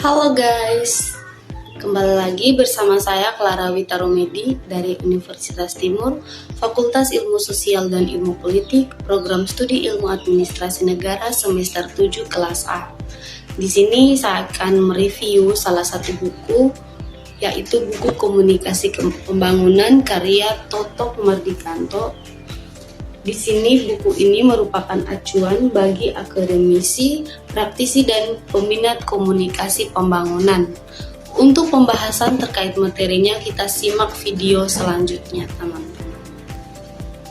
Halo guys, kembali lagi bersama saya Clara Witaromedi dari Universitas Timur, Fakultas Ilmu Sosial dan Ilmu Politik, Program Studi Ilmu Administrasi Negara semester 7 kelas A. Di sini saya akan mereview salah satu buku, yaitu buku Komunikasi Pembangunan karya Toto Mardikanto. Di sini buku ini merupakan acuan bagi akademisi, praktisi, dan peminat komunikasi pembangunan. Untuk pembahasan terkait materinya, kita simak video selanjutnya, teman-teman.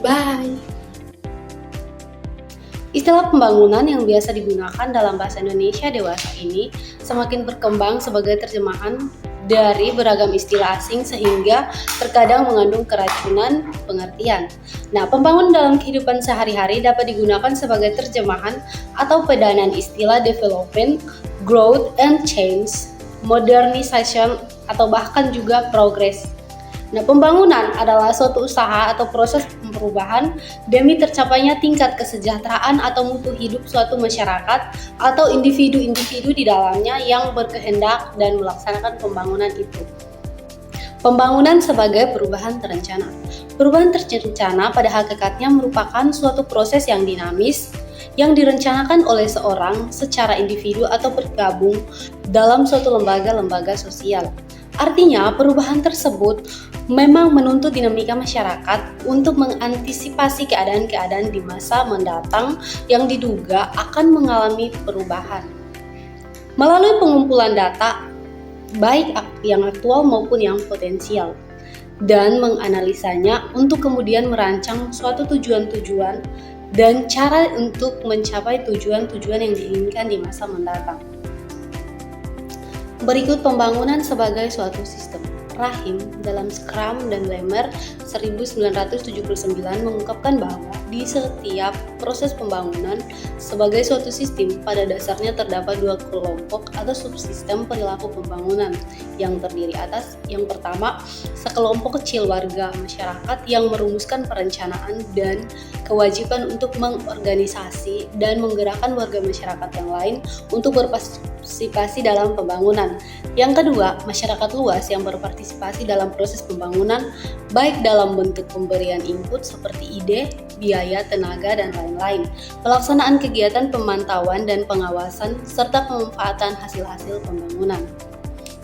Bye! Istilah pembangunan yang biasa digunakan dalam bahasa Indonesia dewasa ini semakin berkembang sebagai terjemahan dari beragam istilah asing sehingga terkadang mengandung keracunan pengertian. Nah, pembangunan dalam kehidupan sehari-hari dapat digunakan sebagai terjemahan atau pedanaan istilah development, growth, and change, modernization, atau bahkan juga progress. Nah, pembangunan adalah suatu usaha atau proses perubahan demi tercapainya tingkat kesejahteraan atau mutu hidup suatu masyarakat atau individu-individu di dalamnya yang berkehendak dan melaksanakan pembangunan itu. Pembangunan sebagai perubahan terencana. Perubahan terencana pada hakikatnya merupakan suatu proses yang dinamis yang direncanakan oleh seorang secara individu atau bergabung dalam suatu lembaga-lembaga sosial. Artinya, perubahan tersebut memang menuntut dinamika masyarakat untuk mengantisipasi keadaan-keadaan di masa mendatang yang diduga akan mengalami perubahan. Melalui pengumpulan data, baik yang aktual maupun yang potensial, dan menganalisanya untuk kemudian merancang suatu tujuan-tujuan dan cara untuk mencapai tujuan-tujuan yang diinginkan di masa mendatang. Berikut pembangunan sebagai suatu sistem. Rahim dalam Scrum dan Lemmer 1979 mengungkapkan bahwa di setiap proses pembangunan sebagai suatu sistem pada dasarnya terdapat dua kelompok atau subsistem perilaku pembangunan yang terdiri atas yang pertama, sekelompok kecil warga masyarakat yang merumuskan perencanaan dan kewajiban untuk mengorganisasi dan menggerakkan warga masyarakat yang lain untuk berpartisipasi dalam pembangunan. Yang kedua, masyarakat luas yang berpartisipasi dalam proses pembangunan baik dalam bentuk pemberian input seperti ide, biaya, tenaga, dan lain-lain, pelaksanaan kegiatan pemantauan dan pengawasan, serta pemanfaatan hasil-hasil pembangunan.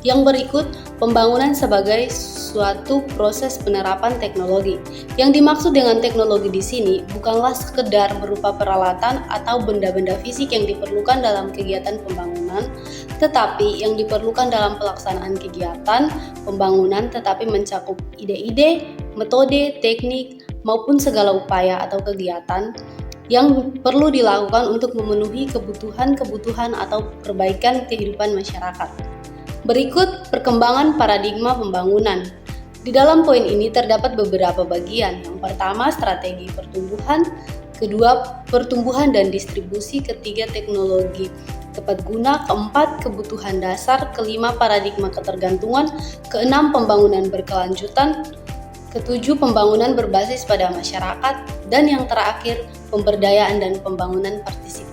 Yang berikut, pembangunan sebagai suatu proses penerapan teknologi. Yang dimaksud dengan teknologi di sini bukanlah sekedar berupa peralatan atau benda-benda fisik yang diperlukan dalam kegiatan pembangunan, tetapi yang diperlukan dalam pelaksanaan kegiatan pembangunan tetapi mencakup ide-ide, metode, teknik, maupun segala upaya atau kegiatan yang perlu dilakukan untuk memenuhi kebutuhan atau perbaikan kehidupan masyarakat. Berikut perkembangan paradigma pembangunan. Di dalam poin ini terdapat beberapa bagian. Yang pertama, strategi pertumbuhan. Kedua, pertumbuhan dan distribusi. Ketiga, teknologi tepat guna. Keempat, kebutuhan dasar. Kelima, paradigma ketergantungan. Keenam, pembangunan berkelanjutan. Ketujuh, pembangunan berbasis pada masyarakat. Dan yang terakhir, pemberdayaan dan pembangunan partisipasi.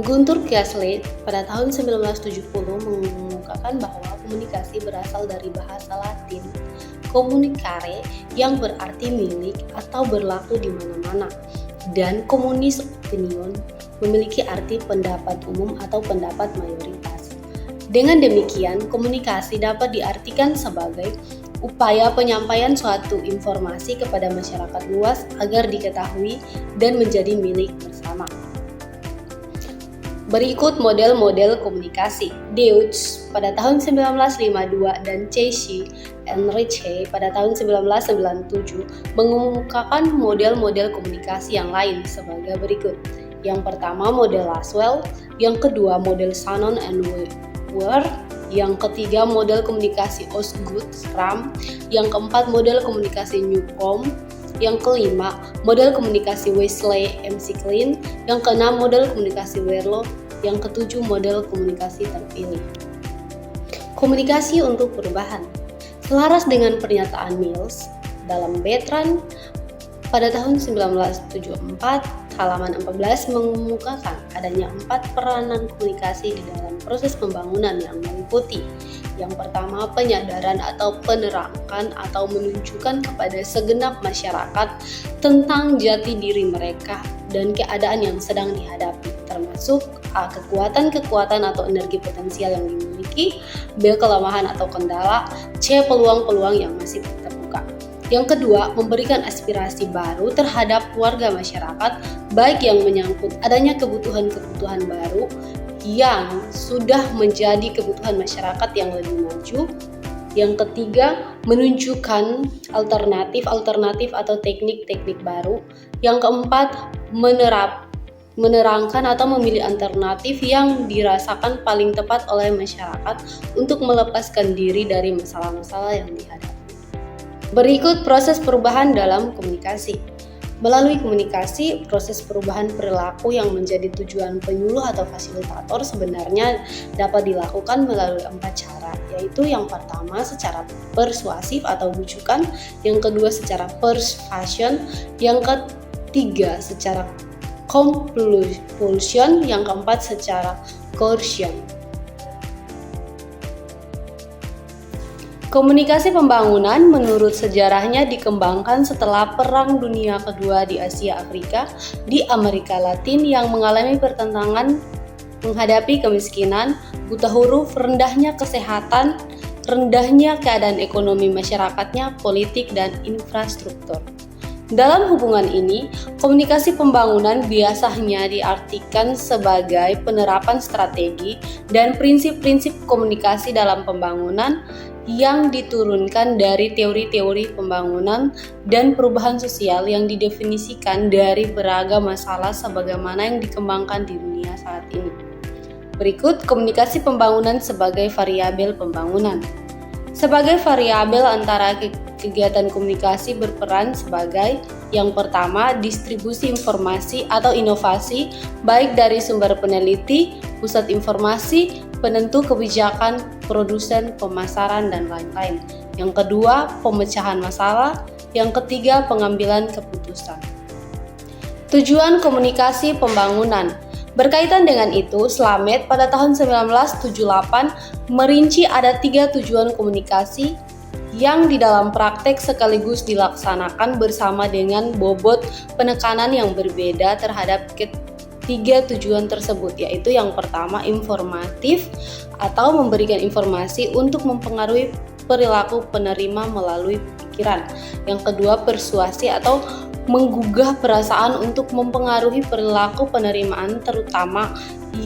Guntur Kieslet pada tahun 1970 mengungkapkan bahwa komunikasi berasal dari bahasa Latin communicare yang berarti milik atau berlaku di mana-mana, dan communis opinion memiliki arti pendapat umum atau pendapat mayoritas. Dengan demikian, komunikasi dapat diartikan sebagai upaya penyampaian suatu informasi kepada masyarakat luas agar diketahui dan menjadi milik bersama. Berikut model-model komunikasi. Deutsch pada tahun 1952 dan Cauchy Enrique pada tahun 1997 mengemukakan model-model komunikasi yang lain sebagai berikut. Yang pertama, model Laswell. Yang kedua, model Shannon and Weir. Yang ketiga, model komunikasi Osgood Schramm. Yang keempat, model komunikasi Newcomb. Yang kelima, model komunikasi Wesley McLean. Yang keenam, model komunikasi Werlo. Yang ketujuh, model komunikasi terpilih. Komunikasi untuk perubahan. Selaras dengan pernyataan Mills dalam Bertrand pada tahun 1974, halaman 14 mengemukakan adanya 4 peranan komunikasi di dalam proses pembangunan yang meliputi: yang pertama, penyadaran atau penerakan atau menunjukkan kepada segenap masyarakat tentang jati diri mereka dan keadaan yang sedang dihadapi, termasuk A. Kekuatan-kekuatan atau energi potensial yang dimiliki, B. Kelemahan atau kendala, C. Peluang-peluang yang masih terbuka. Yang kedua, memberikan aspirasi baru terhadap warga masyarakat, baik yang menyangkut adanya kebutuhan-kebutuhan baru yang sudah menjadi kebutuhan masyarakat yang lebih maju. Yang ketiga, menunjukkan alternatif atau teknik-teknik baru. Yang keempat, menerangkan atau memilih alternatif yang dirasakan paling tepat oleh masyarakat untuk melepaskan diri dari masalah-masalah yang dihadapi. Berikut proses perubahan dalam komunikasi. Melalui komunikasi, proses perubahan perilaku yang menjadi tujuan penyuluh atau fasilitator sebenarnya dapat dilakukan melalui 4 cara, yaitu yang pertama secara persuasif atau bujukan, yang kedua secara persuasion, yang ketiga secara compulsion, yang keempat secara coercion. Komunikasi pembangunan menurut sejarahnya dikembangkan setelah Perang Dunia Kedua di Asia Afrika, di Amerika Latin yang mengalami pertentangan menghadapi kemiskinan, buta huruf, rendahnya kesehatan, rendahnya keadaan ekonomi masyarakatnya, politik, dan infrastruktur. Dalam hubungan ini, komunikasi pembangunan biasanya diartikan sebagai penerapan strategi dan prinsip-prinsip komunikasi dalam pembangunan yang diturunkan dari teori-teori pembangunan dan perubahan sosial yang didefinisikan dari beragam masalah sebagaimana yang dikembangkan di dunia saat ini. Berikut komunikasi pembangunan sebagai variabel pembangunan. Sebagai variabel antara kegiatan komunikasi berperan sebagai yang pertama, distribusi informasi atau inovasi baik dari sumber peneliti, pusat informasi, penentu kebijakan, produsen, pemasaran, dan lain-lain. Yang kedua, pemecahan masalah. Yang ketiga, pengambilan keputusan. Tujuan komunikasi pembangunan. Berkaitan dengan itu, Slamet pada tahun 1978 merinci ada 3 tujuan komunikasi yang di dalam praktek sekaligus dilaksanakan bersama dengan bobot penekanan yang berbeda terhadap ketiga tujuan tersebut, yaitu yang pertama informatif atau memberikan informasi untuk mempengaruhi perilaku penerima melalui pikiran. Yang kedua, persuasi atau menggugah perasaan untuk mempengaruhi perilaku penerimaan terutama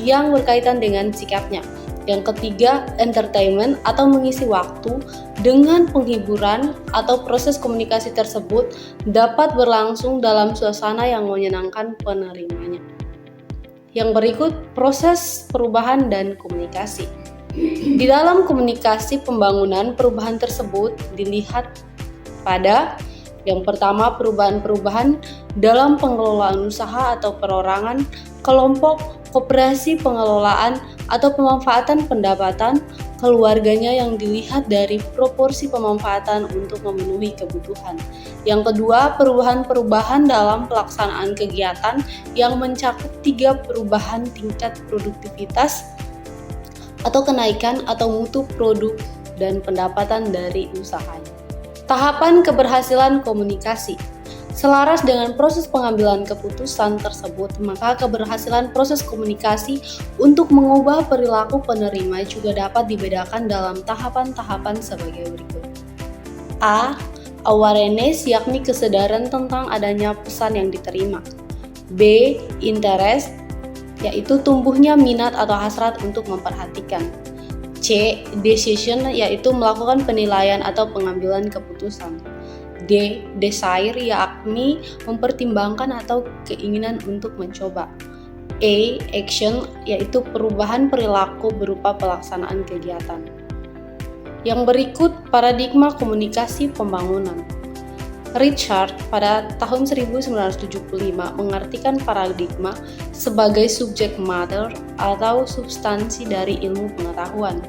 yang berkaitan dengan sikapnya. Yang ketiga, entertainment atau mengisi waktu dengan penghiburan atau proses komunikasi tersebut dapat berlangsung dalam suasana yang menyenangkan penerimanya. Yang berikut, proses perubahan dan komunikasi. Di dalam komunikasi pembangunan, perubahan tersebut dilihat pada yang pertama, perubahan-perubahan dalam pengelolaan usaha atau perorangan, kelompok, koperasi pengelolaan, atau pemanfaatan pendapatan keluarganya yang dilihat dari proporsi pemanfaatan untuk memenuhi kebutuhan. Yang kedua, perubahan-perubahan dalam pelaksanaan kegiatan yang mencakup 3 perubahan tingkat produktivitas atau kenaikan atau mutu produk dan pendapatan dari usahanya. Tahapan keberhasilan komunikasi. Selaras dengan proses pengambilan keputusan tersebut, maka keberhasilan proses komunikasi untuk mengubah perilaku penerima juga dapat dibedakan dalam tahapan-tahapan sebagai berikut. A. Awareness, yakni kesadaran tentang adanya pesan yang diterima. B. Interest, yaitu tumbuhnya minat atau hasrat untuk memperhatikan. C. Decision, yaitu melakukan penilaian atau pengambilan keputusan. D. Desire, yakni mempertimbangkan atau keinginan untuk mencoba. E. Action, yaitu perubahan perilaku berupa pelaksanaan kegiatan. Yang berikut, paradigma komunikasi pembangunan. Richard pada tahun 1975 mengartikan paradigma sebagai subject matter atau substansi dari ilmu pengetahuan.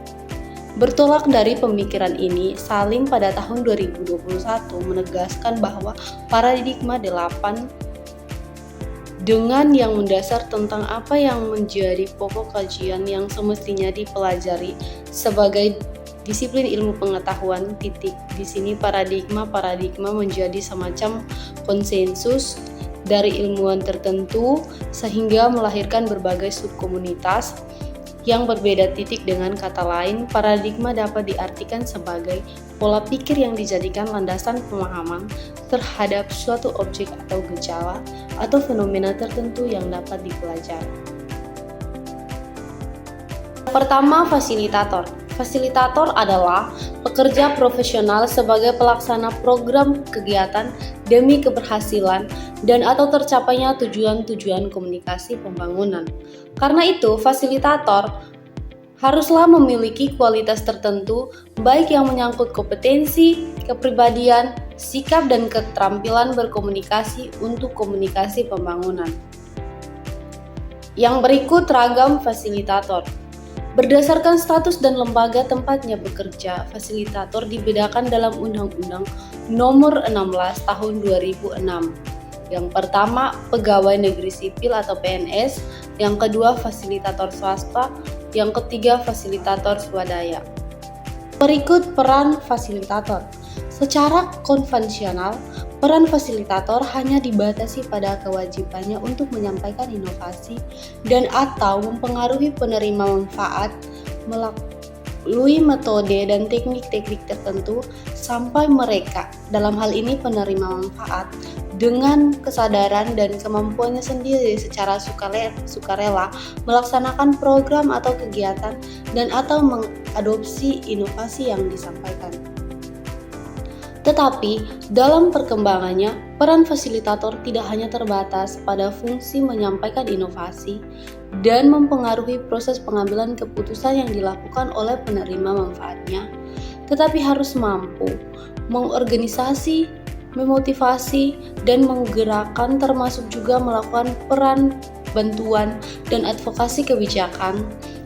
Bertolak dari pemikiran ini, Salim pada tahun 2021 menegaskan bahwa paradigma 8 dengan yang mendasar tentang apa yang menjadi pokok kajian yang semestinya dipelajari sebagai disiplin ilmu pengetahuan. Di sini paradigma menjadi semacam konsensus dari ilmuwan tertentu sehingga melahirkan berbagai subkomunitas yang berbeda. Dengan kata lain, paradigma dapat diartikan sebagai pola pikir yang dijadikan landasan pemahaman terhadap suatu objek atau gejala atau fenomena tertentu yang dapat dipelajari. Pertama, fasilitator. Fasilitator adalah pekerja profesional sebagai pelaksana program kegiatan demi keberhasilan dan atau tercapainya tujuan-tujuan komunikasi pembangunan. Karena itu, fasilitator haruslah memiliki kualitas tertentu, baik yang menyangkut kompetensi, kepribadian, sikap, dan keterampilan berkomunikasi untuk komunikasi pembangunan. Yang berikut ragam fasilitator. Berdasarkan status dan lembaga tempatnya bekerja, fasilitator dibedakan dalam Undang-Undang Nomor 16 Tahun 2006. Yang pertama, pegawai negeri sipil atau PNS. Yang kedua, fasilitator swasta. Yang ketiga, fasilitator swadaya. Berikut peran fasilitator. Secara konvensional, peran fasilitator hanya dibatasi pada kewajibannya untuk menyampaikan inovasi dan atau mempengaruhi penerima manfaat melalui metode dan teknik-teknik tertentu sampai mereka, dalam hal ini penerima manfaat, dengan kesadaran dan kemampuannya sendiri secara sukarela melaksanakan program atau kegiatan dan atau mengadopsi inovasi yang disampaikan. Tetapi, dalam perkembangannya, peran fasilitator tidak hanya terbatas pada fungsi menyampaikan inovasi dan mempengaruhi proses pengambilan keputusan yang dilakukan oleh penerima manfaatnya, tetapi harus mampu mengorganisasi, memotivasi, dan menggerakkan, termasuk juga melakukan peran bantuan dan advokasi kebijakan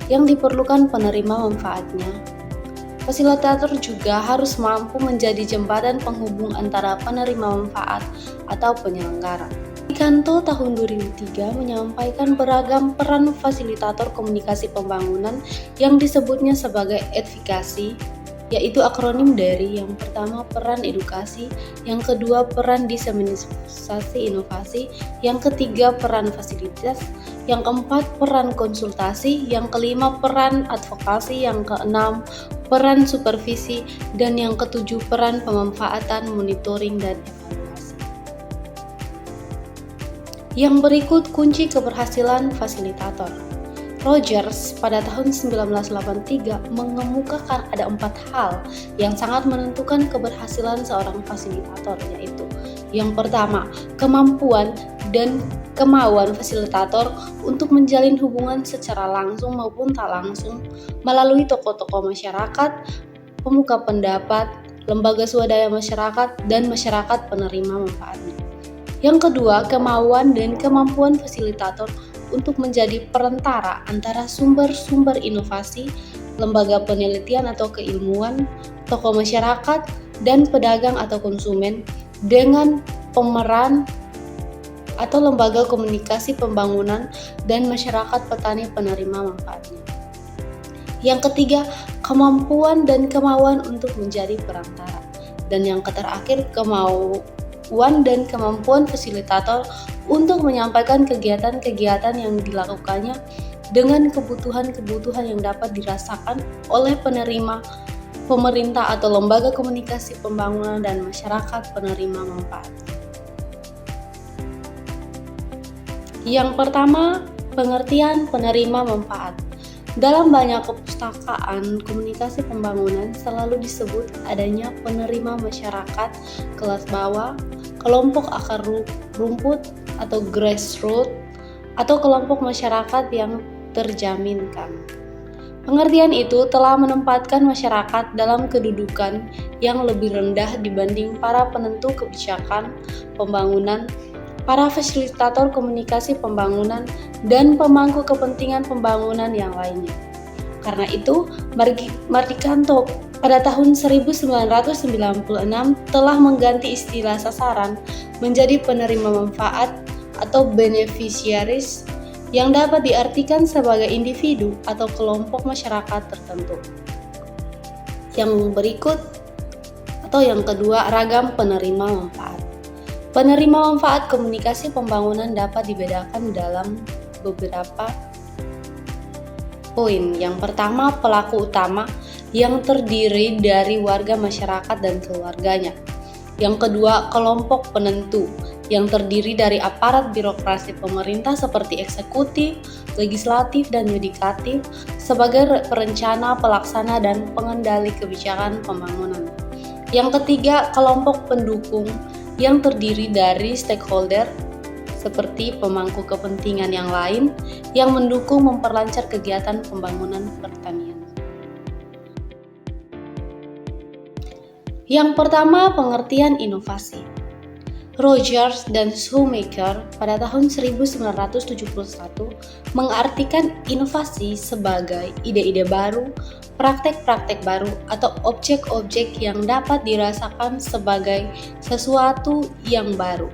yang diperlukan penerima manfaatnya. Fasilitator juga harus mampu menjadi jembatan penghubung antara penerima manfaat atau penyelenggara. Kanto tahun 2003 menyampaikan beragam peran fasilitator komunikasi pembangunan yang disebutnya sebagai advokasi, yaitu akronim dari yang pertama peran edukasi, yang kedua peran diseminasi inovasi, yang ketiga peran fasilitas, yang keempat peran konsultasi, yang kelima peran advokasi, yang keenam peran supervisi, dan yang ketujuh peran pemanfaatan, monitoring, dan evaluasi. Yang berikut kunci keberhasilan fasilitator. Rogers pada tahun 1983 mengemukakan ada 4 hal yang sangat menentukan keberhasilan seorang fasilitator, yaitu yang pertama, kemampuan dan kemauan fasilitator untuk menjalin hubungan secara langsung maupun tak langsung melalui tokoh-tokoh masyarakat, pemuka pendapat, lembaga swadaya masyarakat, dan masyarakat penerima manfaatnya. Yang kedua, kemauan dan kemampuan fasilitator untuk menjadi perantara antara sumber-sumber inovasi, lembaga penelitian atau keilmuan, tokoh masyarakat, dan pedagang atau konsumen dengan pemeran atau lembaga komunikasi pembangunan dan masyarakat petani penerima manfaatnya. Yang ketiga, kemampuan dan kemauan untuk menjadi perantara. Dan yang terakhir, kemauan dan kemampuan fasilitator untuk menyampaikan kegiatan-kegiatan yang dilakukannya dengan kebutuhan-kebutuhan yang dapat dirasakan oleh penerima, pemerintah atau lembaga komunikasi pembangunan dan masyarakat penerima manfaat. Yang pertama, pengertian penerima manfaat. Dalam banyak kepustakaan komunikasi pembangunan selalu disebut adanya penerima masyarakat kelas bawah, kelompok akar rumput atau grassroots, atau kelompok masyarakat yang terjaminkan. Pengertian itu telah menempatkan masyarakat dalam kedudukan yang lebih rendah dibanding para penentu kebijakan pembangunan, para fasilitator komunikasi pembangunan, dan pemangku kepentingan pembangunan yang lainnya. Karena itu, Mardikanto pada tahun 1996 telah mengganti istilah sasaran menjadi penerima manfaat atau beneficiaries yang dapat diartikan sebagai individu atau kelompok masyarakat tertentu. Yang berikut atau yang kedua, ragam penerima manfaat. Penerima manfaat komunikasi pembangunan dapat dibedakan dalam beberapa poin. Yang pertama, pelaku utama yang terdiri dari warga masyarakat dan keluarganya. Yang kedua, kelompok penentu yang terdiri dari aparat birokrasi pemerintah seperti eksekutif, legislatif, dan yudikatif sebagai perencana, pelaksana, dan pengendali kebijakan pembangunan. Yang ketiga, kelompok pendukung yang terdiri dari stakeholder seperti pemangku kepentingan yang lain yang mendukung memperlancar kegiatan pembangunan pertanian. Yang pertama, pengertian inovasi. Rogers dan Shoemaker pada tahun 1971 mengartikan inovasi sebagai ide-ide baru, praktek-praktek baru, atau objek-objek yang dapat dirasakan sebagai sesuatu yang baru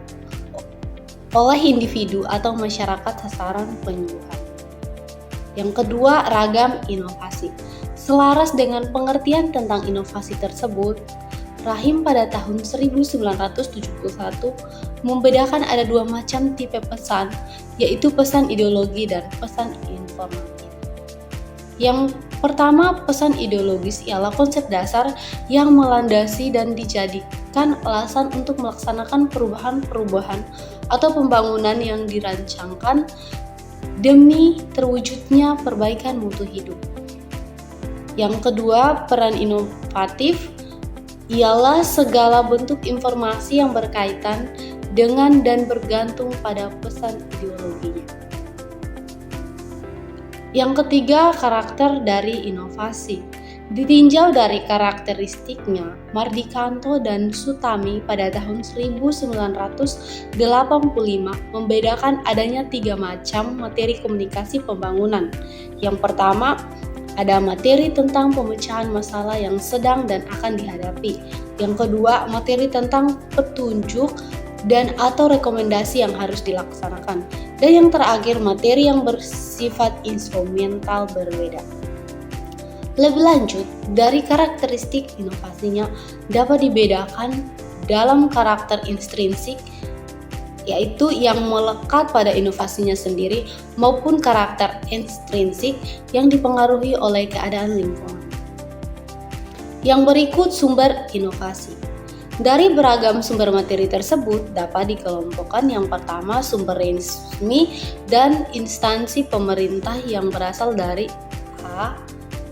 oleh individu atau masyarakat sasaran penyuluhan. Yang kedua, ragam inovasi. Selaras dengan pengertian tentang inovasi tersebut, Rahim pada tahun 1971 membedakan ada dua macam tipe pesan, yaitu pesan ideologi dan pesan informatif. Yang pertama, pesan ideologis ialah konsep dasar yang melandasi dan dijadikan alasan untuk melaksanakan perubahan-perubahan atau pembangunan yang dirancangkan demi terwujudnya perbaikan mutu hidup. Yang kedua, peran inovatif ialah segala bentuk informasi yang berkaitan dengan dan bergantung pada pesan ideologinya. Yang ketiga, karakter dari inovasi. Ditinjau dari karakteristiknya, Mardikanto dan Sutami pada tahun 1985 membedakan adanya tiga macam materi komunikasi pembangunan. Yang pertama, ada materi tentang pemecahan masalah yang sedang dan akan dihadapi. Yang kedua, materi tentang petunjuk dan atau rekomendasi yang harus dilaksanakan. Dan yang terakhir, materi yang bersifat instrumental berbeda. Lebih lanjut, dari karakteristik inovasinya dapat dibedakan dalam karakter intrinsik, yaitu yang melekat pada inovasinya sendiri, maupun karakter ekstrinsik yang dipengaruhi oleh keadaan lingkungan. Yang berikut sumber inovasi. Dari beragam sumber materi tersebut dapat dikelompokkan yang pertama sumber resmi dan instansi pemerintah yang berasal dari A.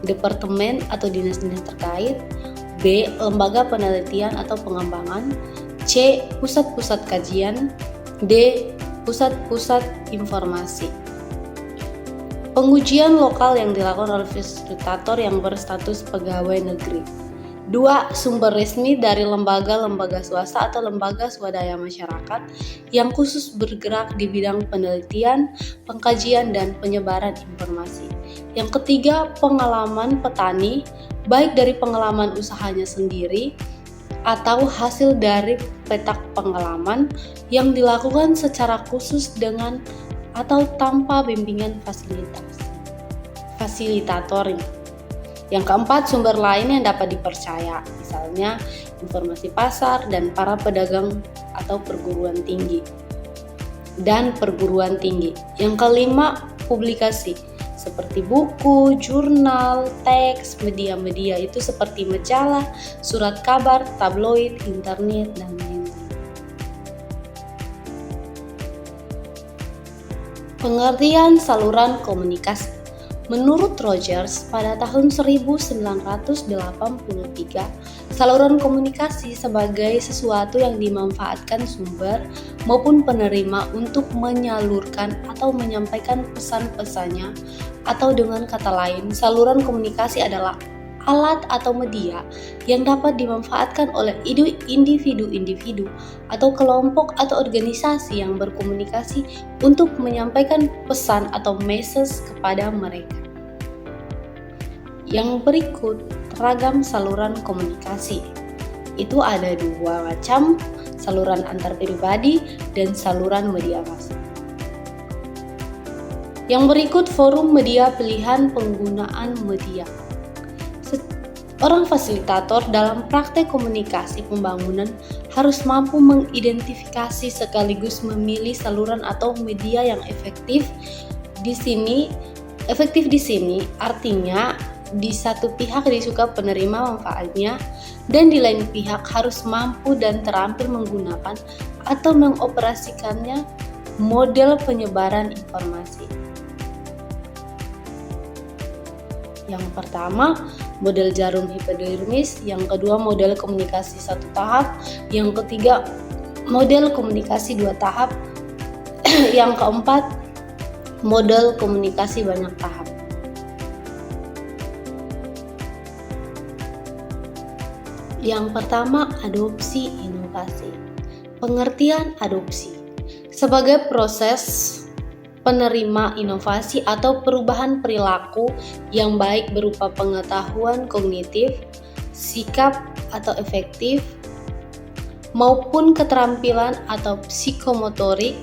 Departemen atau dinas-dinas terkait, B. Lembaga penelitian atau pengembangan, C. Pusat-pusat kajian, D. Pusat-pusat informasi. Pengujian lokal yang dilakukan oleh fasilitator yang berstatus pegawai negeri. 2. Sumber resmi dari lembaga-lembaga swasta atau lembaga swadaya masyarakat yang khusus bergerak di bidang penelitian, pengkajian, dan penyebaran informasi. Yang ketiga, pengalaman petani, baik dari pengalaman usahanya sendiri atau hasil dari petak pengalaman yang dilakukan secara khusus dengan atau tanpa bimbingan fasilitator. Yang keempat, sumber lain yang dapat dipercaya, misalnya informasi pasar dan para pedagang atau perguruan tinggi. Yang kelima, publikasi seperti buku, jurnal, teks, media-media itu seperti majalah, surat kabar, tabloid, internet, dan lain-lain. Pengertian saluran komunikasi. Menurut Rogers, pada tahun 1983, saluran komunikasi sebagai sesuatu yang dimanfaatkan sumber maupun penerima untuk menyalurkan atau menyampaikan pesan-pesannya, atau dengan kata lain, saluran komunikasi adalah alat atau media yang dapat dimanfaatkan oleh individu-individu atau kelompok atau organisasi yang berkomunikasi untuk menyampaikan pesan atau message kepada mereka. Yang berikut, ragam saluran komunikasi. Itu ada dua macam, saluran antar pribadi dan saluran media massa. Yang berikut forum media pilihan penggunaan media. Orang fasilitator dalam praktek komunikasi pembangunan harus mampu mengidentifikasi sekaligus memilih saluran atau media yang efektif. Di sini artinya di satu pihak disuka penerima manfaatnya dan di lain pihak harus mampu dan terampil menggunakan atau mengoperasikannya model penyebaran informasi. Yang pertama, model jarum hipodermis, yang kedua model komunikasi satu tahap, yang ketiga model komunikasi dua tahap, yang keempat model komunikasi banyak tahap. Yang pertama, adopsi inovasi. Pengertian adopsi sebagai proses penerima inovasi atau perubahan perilaku yang baik berupa pengetahuan kognitif, sikap atau efektif, maupun keterampilan atau psikomotorik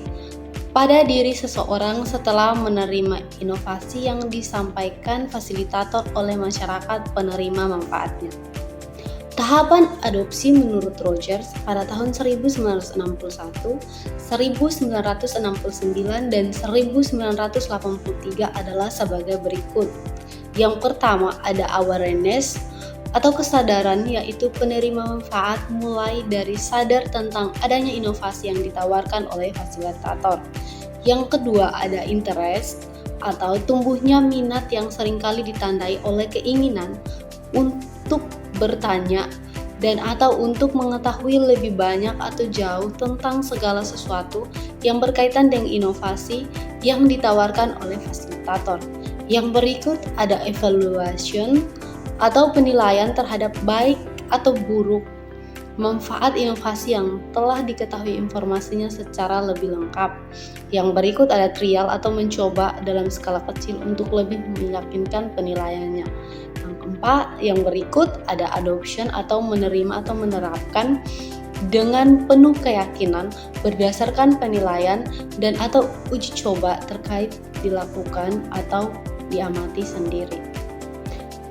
pada diri seseorang setelah menerima inovasi yang disampaikan fasilitator oleh masyarakat penerima manfaatnya. Tahapan adopsi menurut Rogers pada tahun 1961, 1969, dan 1983 adalah sebagai berikut. Yang pertama ada awareness atau kesadaran, yaitu penerima manfaat mulai dari sadar tentang adanya inovasi yang ditawarkan oleh fasilitator. Yang kedua ada interest atau tumbuhnya minat yang seringkali ditandai oleh keinginan untuk bertanya dan atau untuk mengetahui lebih banyak atau jauh tentang segala sesuatu yang berkaitan dengan inovasi yang ditawarkan oleh fasilitator. Yang berikut ada evaluation atau penilaian terhadap baik atau buruk manfaat inovasi yang telah diketahui informasinya secara lebih lengkap. Yang berikut ada trial atau mencoba dalam skala kecil untuk lebih meyakinkan penilaiannya. Yang berikut ada adoption atau menerima atau menerapkan dengan penuh keyakinan berdasarkan penilaian dan atau uji coba terkait dilakukan atau diamati sendiri.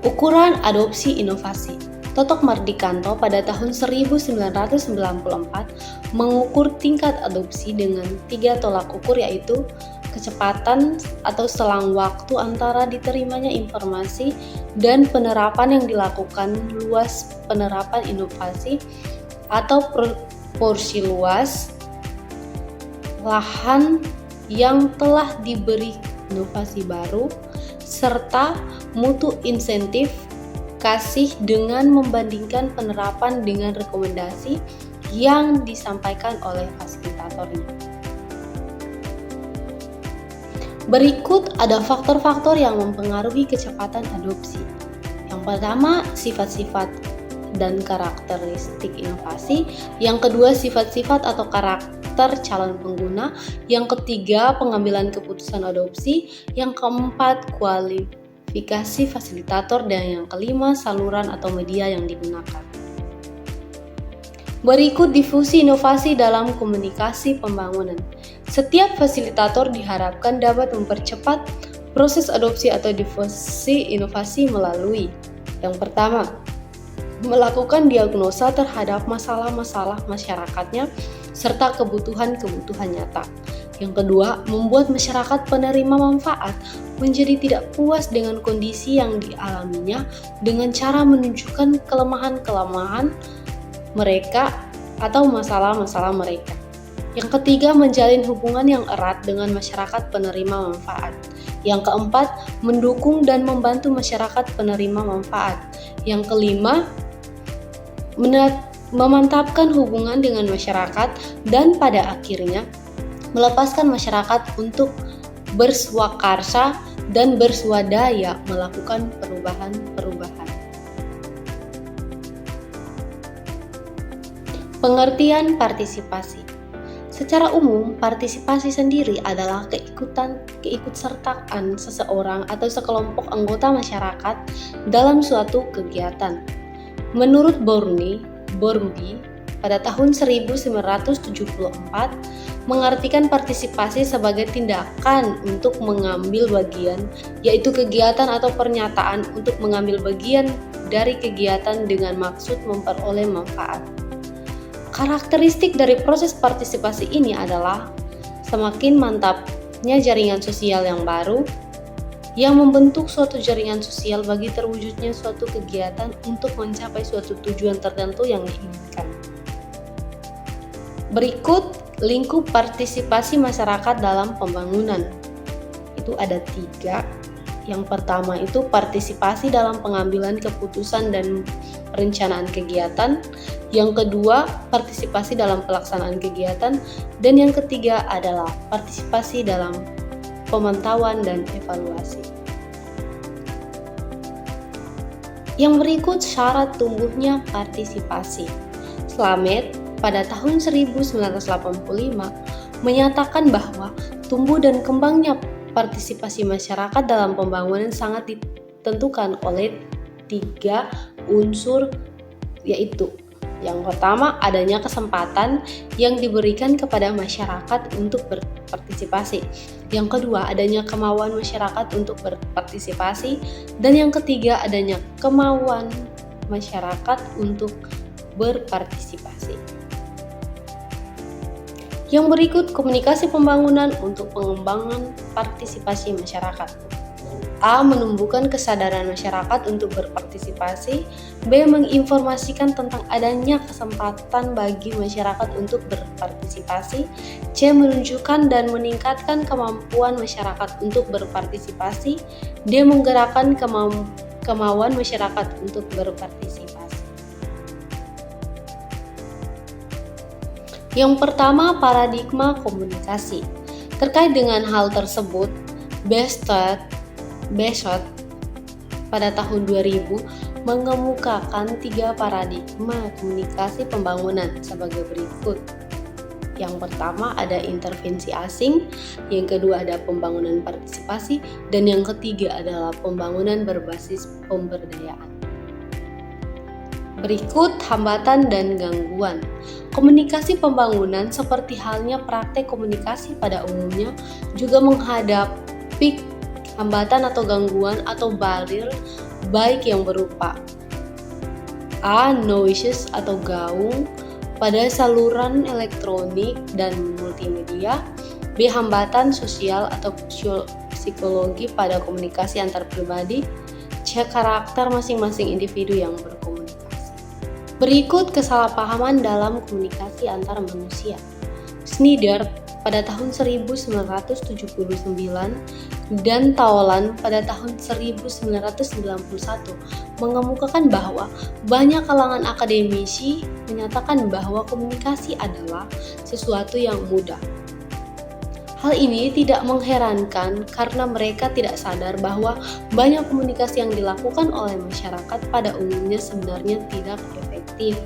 Ukuran adopsi inovasi. Totok Mardikanto pada tahun 1994 mengukur tingkat adopsi dengan 3 tolak ukur, yaitu kecepatan atau selang waktu antara diterimanya informasi dan penerapan yang dilakukan, luas penerapan inovasi atau proporsi luas lahan yang telah diberi inovasi baru, serta mutu insentif kasih dengan membandingkan penerapan dengan rekomendasi yang disampaikan oleh fasilitatornya. Berikut ada faktor-faktor yang mempengaruhi kecepatan adopsi. Yang pertama, sifat-sifat dan karakteristik inovasi. Yang kedua, sifat-sifat atau karakter calon pengguna. Yang ketiga, pengambilan keputusan adopsi. Yang keempat, kualifikasi fasilitator. Dan yang kelima, saluran atau media yang digunakan. Berikut difusi inovasi dalam komunikasi pembangunan. Setiap fasilitator diharapkan dapat mempercepat proses adopsi atau difusi inovasi melalui: yang pertama, melakukan diagnosa terhadap masalah-masalah masyarakatnya serta kebutuhan-kebutuhan nyata. Yang kedua, membuat masyarakat penerima manfaat menjadi tidak puas dengan kondisi yang dialaminya dengan cara menunjukkan kelemahan-kelemahan mereka atau masalah-masalah mereka. Yang ketiga, menjalin hubungan yang erat dengan masyarakat penerima manfaat. Yang keempat, mendukung dan membantu masyarakat penerima manfaat. Yang kelima, memantapkan hubungan dengan masyarakat dan pada akhirnya melepaskan masyarakat untuk berswakarsa dan berswadaya melakukan perubahan-perubahan. Pengertian partisipasi. Secara umum, partisipasi sendiri adalah keikutsertaan seseorang atau sekelompok anggota masyarakat dalam suatu kegiatan. Menurut Bornby, pada tahun 1974 mengartikan partisipasi sebagai tindakan untuk mengambil bagian, yaitu kegiatan atau pernyataan untuk mengambil bagian dari kegiatan dengan maksud memperoleh manfaat. Karakteristik dari proses partisipasi ini adalah semakin mantapnya jaringan sosial yang baru, yang membentuk suatu jaringan sosial bagi terwujudnya suatu kegiatan untuk mencapai suatu tujuan tertentu yang diinginkan. Berikut lingkup partisipasi masyarakat dalam pembangunan. Itu ada 3. Yang pertama itu partisipasi dalam pengambilan keputusan dan perencanaan kegiatan. Yang kedua, partisipasi dalam pelaksanaan kegiatan. Dan yang ketiga adalah partisipasi dalam pemantauan dan evaluasi. Yang berikut syarat tumbuhnya partisipasi. Slamet pada tahun 1985 menyatakan bahwa tumbuh dan kembangnya partisipasi masyarakat dalam pembangunan sangat ditentukan oleh 3 unsur, yaitu yang pertama adanya kesempatan yang diberikan kepada masyarakat untuk berpartisipasi. Yang kedua adanya kemauan masyarakat untuk berpartisipasi. Dan yang ketiga adanya kemauan masyarakat untuk berpartisipasi. Yang berikut komunikasi pembangunan untuk pengembangan partisipasi masyarakat. A. Menumbuhkan kesadaran masyarakat untuk berpartisipasi. B. Menginformasikan tentang adanya kesempatan bagi masyarakat untuk berpartisipasi. C. Menunjukkan dan meningkatkan kemampuan masyarakat untuk berpartisipasi. D. Menggerakkan kemauan masyarakat untuk berpartisipasi. Yang pertama, paradigma komunikasi. Terkait dengan hal tersebut, Bestot pada tahun 2000 mengemukakan 3 paradigma komunikasi pembangunan sebagai berikut. Yang pertama ada intervensi asing, yang kedua ada pembangunan partisipasi, dan yang ketiga adalah pembangunan berbasis pemberdayaan. Berikut hambatan dan gangguan. Komunikasi pembangunan seperti halnya praktek komunikasi pada umumnya juga menghadapi hambatan atau gangguan atau barir, baik yang berupa A. Noises atau gaung pada saluran elektronik dan multimedia. B. Hambatan sosial atau psikologi pada komunikasi antar pribadi. C. Karakter masing-masing individu yang berkomunikasi. Berikut kesalahpahaman dalam komunikasi antar manusia. Schneider pada tahun 1979 dan Taolan pada tahun 1991 mengemukakan bahwa banyak kalangan akademisi menyatakan bahwa komunikasi adalah sesuatu yang mudah. Hal ini tidak mengherankan karena mereka tidak sadar bahwa banyak komunikasi yang dilakukan oleh masyarakat pada umumnya sebenarnya tidak efektif.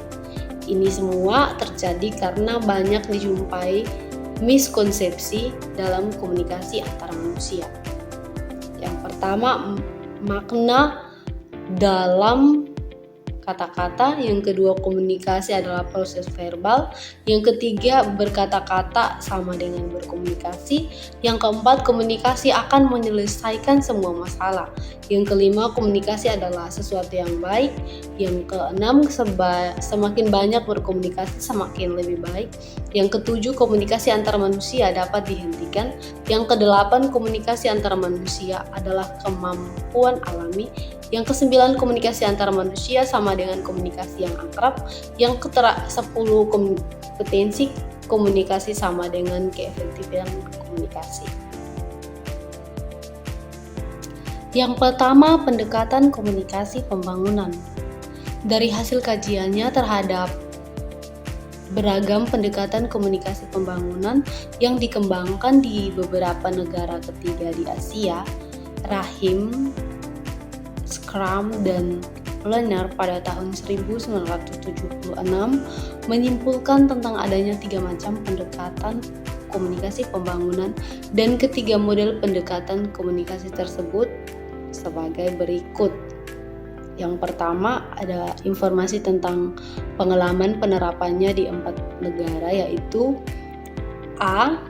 Ini semua terjadi karena banyak dijumpai miskonsepsi dalam komunikasi antar manusia. Yang pertama, makna dalam kata-kata. Yang kedua, komunikasi adalah proses verbal. Yang ketiga, berkata-kata sama dengan berkomunikasi. Yang keempat, komunikasi akan menyelesaikan semua masalah. Yang kelima, komunikasi adalah sesuatu yang baik. Yang keenam, semakin banyak berkomunikasi semakin lebih baik. Yang ketujuh, komunikasi antar manusia dapat dihentikan. Yang kedelapan, komunikasi antar manusia adalah kemampuan alami. Yang kesembilan, komunikasi antar manusia sama dengan komunikasi yang akrab. Yang ke-10, kompetensi komunikasi sama dengan keefektifan komunikasi. Yang pertama, pendekatan komunikasi pembangunan. Dari hasil kajiannya terhadap beragam pendekatan komunikasi pembangunan yang dikembangkan di beberapa negara ketiga di Asia, Rahim, Scrum, dan Lerner pada tahun 1976 menyimpulkan tentang adanya 3 macam pendekatan komunikasi pembangunan, dan ketiga model pendekatan komunikasi tersebut sebagai berikut. Yang pertama ada informasi tentang pengalaman penerapannya di 4 negara, yaitu A.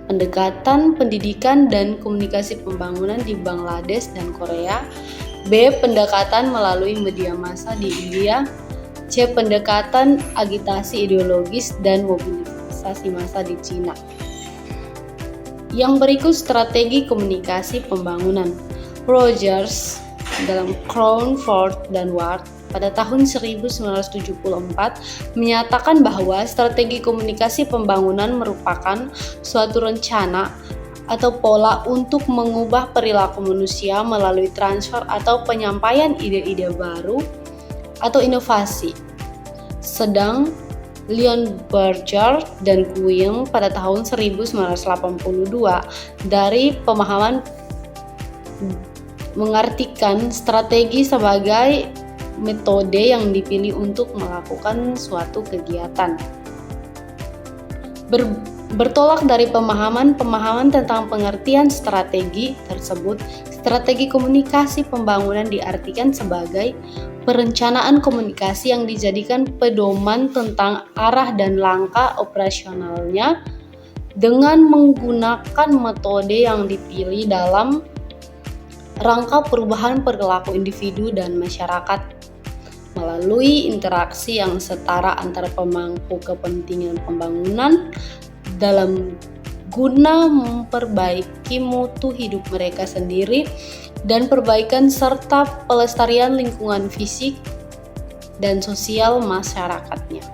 Pendekatan pendidikan dan komunikasi pembangunan di Bangladesh dan Korea. B. Pendekatan melalui media massa di India. C. Pendekatan agitasi ideologis dan mobilisasi massa di Cina. Yang berikut strategi komunikasi pembangunan. Rogers dalam Crowford dan Ward pada tahun 1974 menyatakan bahwa strategi komunikasi pembangunan merupakan suatu rencana atau pola untuk mengubah perilaku manusia melalui transfer atau penyampaian ide-ide baru atau inovasi. Sedang Leon Berger dan Guillaume pada tahun 1982 dari pemahaman mengartikan strategi sebagai metode yang dipilih untuk melakukan suatu kegiatan. Bertolak dari pemahaman tentang pengertian strategi tersebut, strategi komunikasi pembangunan diartikan sebagai perencanaan komunikasi yang dijadikan pedoman tentang arah dan langkah operasionalnya dengan menggunakan metode yang dipilih dalam rangka perubahan perilaku individu dan masyarakat melalui interaksi yang setara antara pemangku kepentingan pembangunan dalam guna memperbaiki mutu hidup mereka sendiri dan perbaikan serta pelestarian lingkungan fisik dan sosial masyarakatnya.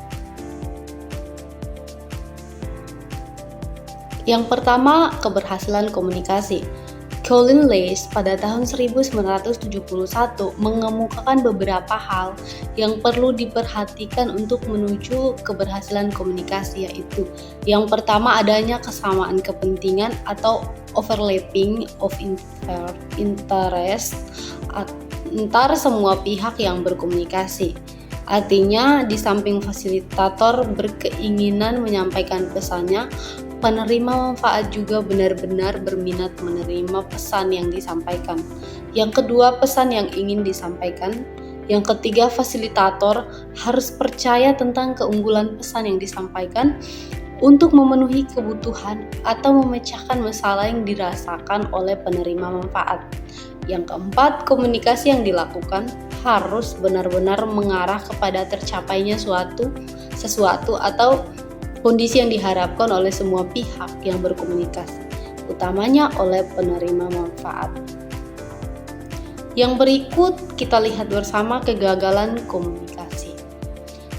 Yang pertama, keberhasilan komunikasi. Colin Leys pada tahun 1971 mengemukakan beberapa hal yang perlu diperhatikan untuk menuju keberhasilan komunikasi, yaitu yang pertama adanya kesamaan kepentingan atau overlapping of interest antar semua pihak yang berkomunikasi. Artinya, di samping fasilitator berkeinginan menyampaikan pesannya, penerima manfaat juga benar-benar berminat menerima pesan yang disampaikan. Yang kedua, pesan yang ingin disampaikan. Yang ketiga, fasilitator harus percaya tentang keunggulan pesan yang disampaikan untuk memenuhi kebutuhan atau memecahkan masalah yang dirasakan oleh penerima manfaat. Yang keempat, komunikasi yang dilakukan harus benar-benar mengarah kepada tercapainya sesuatu atau kondisi yang diharapkan oleh semua pihak yang berkomunikasi, utamanya oleh penerima manfaat. Yang berikut kita lihat bersama kegagalan komunikasi.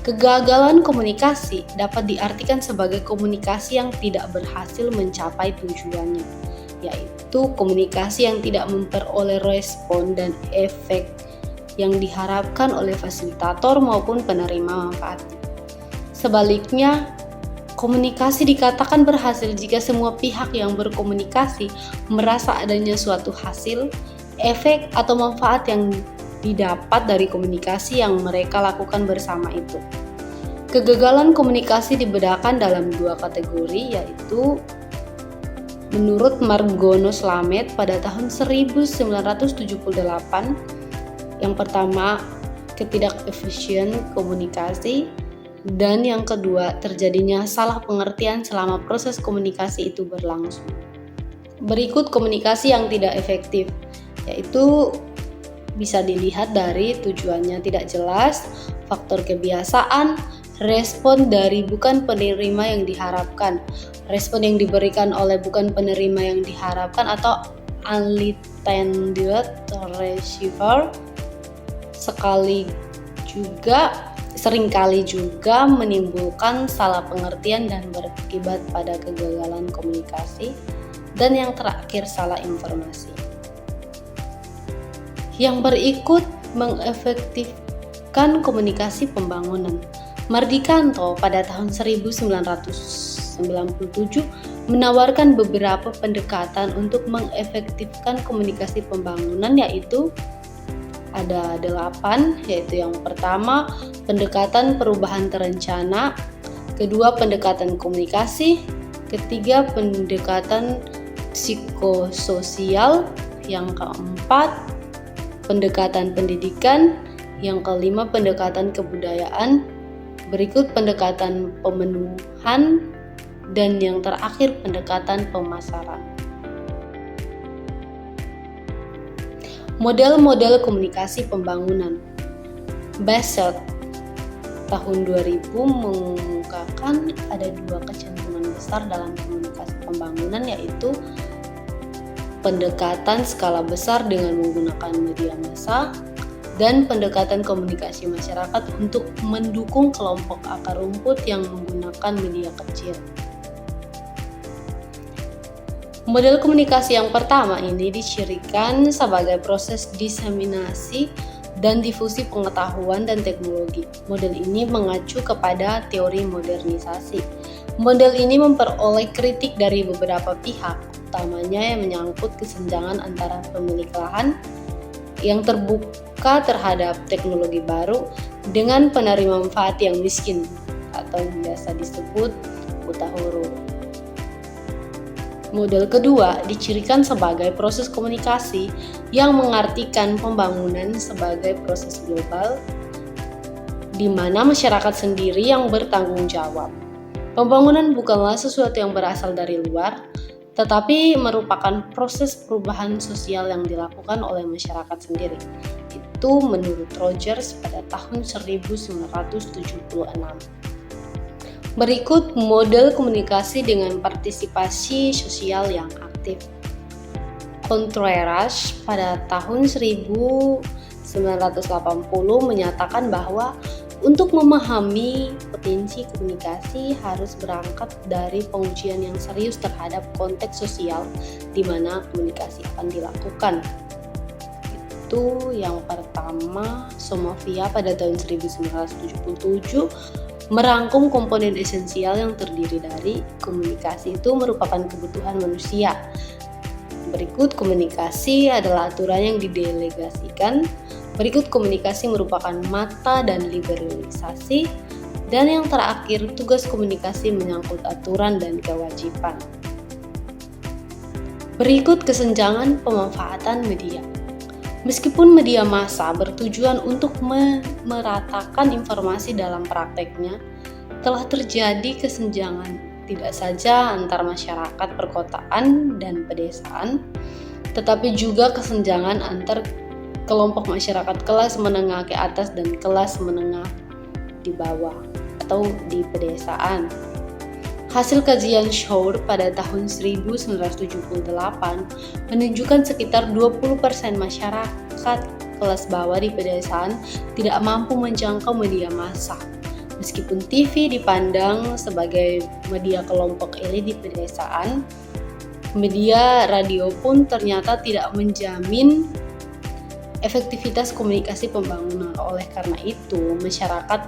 Kegagalan komunikasi dapat diartikan sebagai komunikasi yang tidak berhasil mencapai tujuannya, yaitu komunikasi yang tidak memperoleh respon dan efek yang diharapkan oleh fasilitator maupun penerima manfaat. Sebaliknya, komunikasi dikatakan berhasil jika semua pihak yang berkomunikasi merasa adanya suatu hasil, efek, atau manfaat yang didapat dari komunikasi yang mereka lakukan bersama itu. Kegagalan komunikasi dibedakan dalam 2 kategori, yaitu menurut Margonos Lamed pada tahun 1978. Yang pertama, ketidakefisien komunikasi, dan yang kedua, terjadinya salah pengertian selama proses komunikasi itu berlangsung. Berikut komunikasi yang tidak efektif, yaitu bisa dilihat dari tujuannya tidak jelas, faktor kebiasaan, respon dari bukan penerima yang diharapkan, respon yang diberikan oleh bukan penerima yang diharapkan atau unintended receiver, seringkali juga menimbulkan salah pengertian dan berakibat pada kegagalan komunikasi. Dan yang terakhir, salah informasi. Yang berikut mengefektifkan komunikasi pembangunan. Mardikanto pada tahun 1997 menawarkan beberapa pendekatan untuk mengefektifkan komunikasi pembangunan, yaitu ada 8, yaitu yang pertama, pendekatan perubahan terencana, kedua, pendekatan komunikasi, ketiga, pendekatan psikososial, yang keempat, pendekatan pendidikan, Yang kelima, pendekatan kebudayaan. Berikut pendekatan pemenuhan, dan yang terakhir pendekatan pemasaran. Model-model komunikasi pembangunan. Bassett tahun 2000 mengungkapkan ada dua kecenderungan besar dalam komunikasi pembangunan, yaitu pendekatan skala besar dengan menggunakan media massa dan pendekatan komunikasi masyarakat untuk mendukung kelompok akar rumput yang menggunakan media kecil. Model komunikasi yang pertama ini dicirikan sebagai proses diseminasi dan difusi pengetahuan dan teknologi. Model ini mengacu kepada teori modernisasi. Model ini memperoleh kritik dari beberapa pihak, utamanya yang menyangkut kesenjangan antara pemilik lahan yang terbuka terhadap teknologi baru dengan penerima manfaat yang miskin atau biasa disebut buta huruf. Model kedua dicirikan sebagai proses komunikasi yang mengartikan pembangunan sebagai proses global di mana masyarakat sendiri yang bertanggung jawab. Pembangunan bukanlah sesuatu yang berasal dari luar, tetapi merupakan proses perubahan sosial yang dilakukan oleh masyarakat sendiri. Itu menurut Rogers pada tahun 1976. Berikut model komunikasi dengan partisipasi sosial yang aktif. Contreras pada tahun 1980 menyatakan bahwa untuk memahami potensi komunikasi harus berangkat dari pengujian yang serius terhadap konteks sosial di mana komunikasi akan dilakukan. Itu yang pertama. Somavia pada tahun 1977 merangkum komponen esensial yang terdiri dari komunikasi itu merupakan kebutuhan manusia. Berikut komunikasi adalah aturan yang didelegasikan. Berikut komunikasi merupakan mata dan liberalisasi. Dan yang terakhir, tugas komunikasi menyangkut aturan dan kewajiban. Berikut kesenjangan pemanfaatan media. Meskipun media massa bertujuan untuk meratakan informasi dalam prakteknya, telah terjadi kesenjangan tidak saja antar masyarakat perkotaan dan pedesaan, tetapi juga kesenjangan antar kelompok masyarakat kelas menengah ke atas dan kelas menengah di bawah atau di pedesaan. Hasil kajian Shore pada tahun 1978 menunjukkan sekitar 20% masyarakat kelas bawah di pedesaan tidak mampu menjangkau media massa. Meskipun TV dipandang sebagai media kelompok elit di pedesaan, media radio pun ternyata tidak menjamin efektivitas komunikasi pembangunan. Oleh karena itu, masyarakat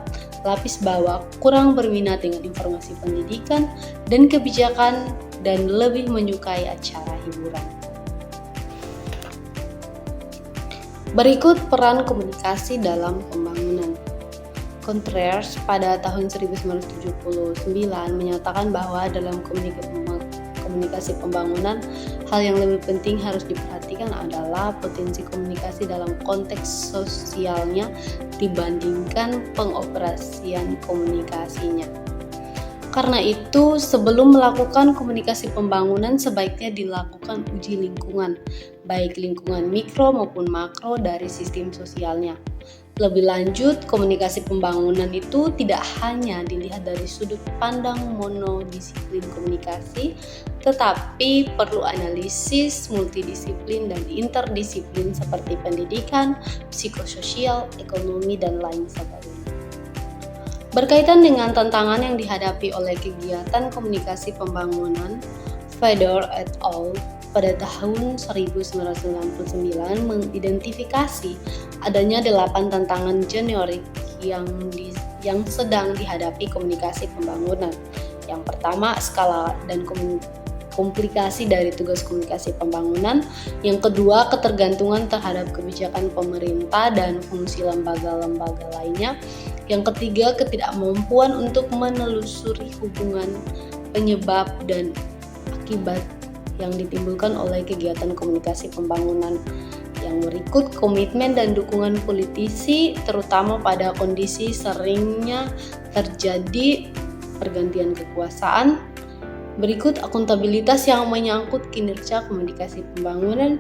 lapis bawah kurang berminat dengan informasi pendidikan dan kebijakan dan lebih menyukai acara hiburan. Berikut peran komunikasi dalam pembangunan. Contreras pada tahun 1979 menyatakan bahwa dalam komunikasi pembangunan, hal yang lebih penting harus diperhatikan adalah potensi komunikasi dalam konteks sosialnya dibandingkan pengoperasian komunikasinya. Karena itu, sebelum melakukan komunikasi pembangunan, sebaiknya dilakukan uji lingkungan, baik lingkungan mikro maupun makro dari sistem sosialnya. Lebih lanjut, komunikasi pembangunan itu tidak hanya dilihat dari sudut pandang monodisiplin komunikasi, tetapi perlu analisis multidisiplin dan interdisiplin seperti pendidikan, psikososial, ekonomi, dan lain sebagainya. Berkaitan dengan tantangan yang dihadapi oleh kegiatan komunikasi pembangunan, Fedor et al. Pada tahun 1999 mengidentifikasi adanya 8 tantangan generik yang sedang dihadapi komunikasi pembangunan. Yang pertama, skala dan komplikasi dari tugas komunikasi pembangunan. Yang kedua, ketergantungan terhadap kebijakan pemerintah dan fungsi lembaga-lembaga lainnya. Yang ketiga, ketidakmampuan untuk menelusuri hubungan penyebab dan akibat yang ditimbulkan oleh kegiatan komunikasi pembangunan. yang berikut komitmen dan dukungan politisi terutama pada kondisi seringnya terjadi pergantian kekuasaan. Berikut akuntabilitas yang menyangkut kinerja komunikasi pembangunan.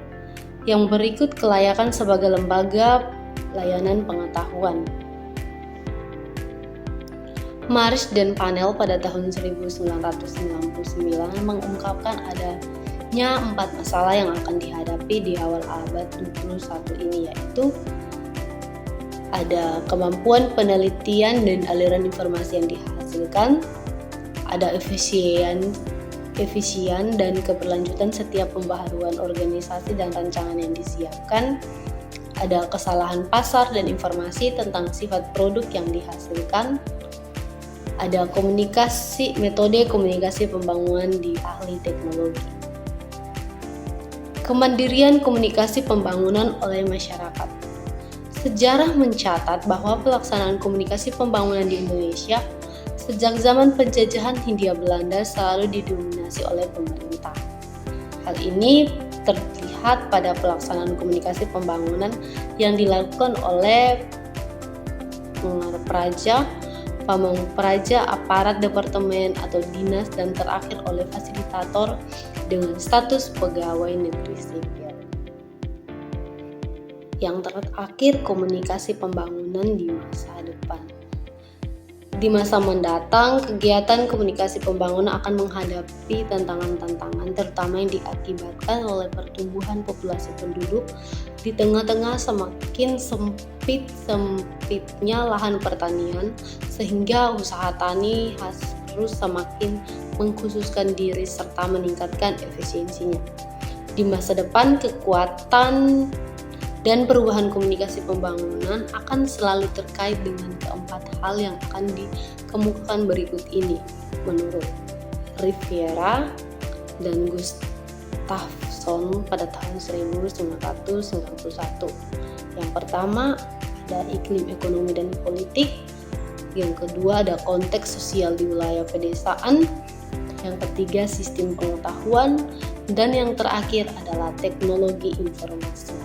Yang berikut kelayakan sebagai lembaga layanan pengetahuan. Marsh dan Panel pada tahun 1999 mengungkapkan adanya 4 masalah yang akan dihadapi di awal abad 21 ini, yaitu ada kemampuan penelitian dan aliran informasi yang dihasilkan, ada efisien dan keberlanjutan setiap pembaharuan organisasi dan rancangan yang disiapkan, ada kesalahan pasar dan informasi tentang sifat produk yang dihasilkan, ada metode komunikasi pembangunan di ahli teknologi. Kemandirian komunikasi pembangunan oleh masyarakat. Sejarah mencatat bahwa pelaksanaan komunikasi pembangunan di Indonesia sejak zaman penjajahan Hindia Belanda selalu didominasi oleh pemerintah. Hal ini terlihat pada pelaksanaan komunikasi pembangunan yang dilakukan oleh praja, pamong praja, aparat departemen atau dinas, dan terakhir oleh fasilitator dengan status pegawai negeri sipil. Yang terakhir, komunikasi pembangunan di masa depan. Di masa mendatang, kegiatan komunikasi pembangunan akan menghadapi tantangan-tantangan terutama yang diakibatkan oleh pertumbuhan populasi penduduk di tengah-tengah semakin sempitnya lahan pertanian, sehingga usaha tani harus semakin mengkhususkan diri serta meningkatkan efisiensinya. Di masa depan, kekuatan dan perubahan komunikasi pembangunan akan selalu terkait dengan keempat hal yang akan dikemukakan berikut ini menurut Rivera dan Gustafsson pada tahun 1991. Yang pertama ada iklim ekonomi dan politik, yang kedua ada konteks sosial di wilayah pedesaan, yang ketiga sistem pengetahuan, dan yang terakhir adalah teknologi informasi.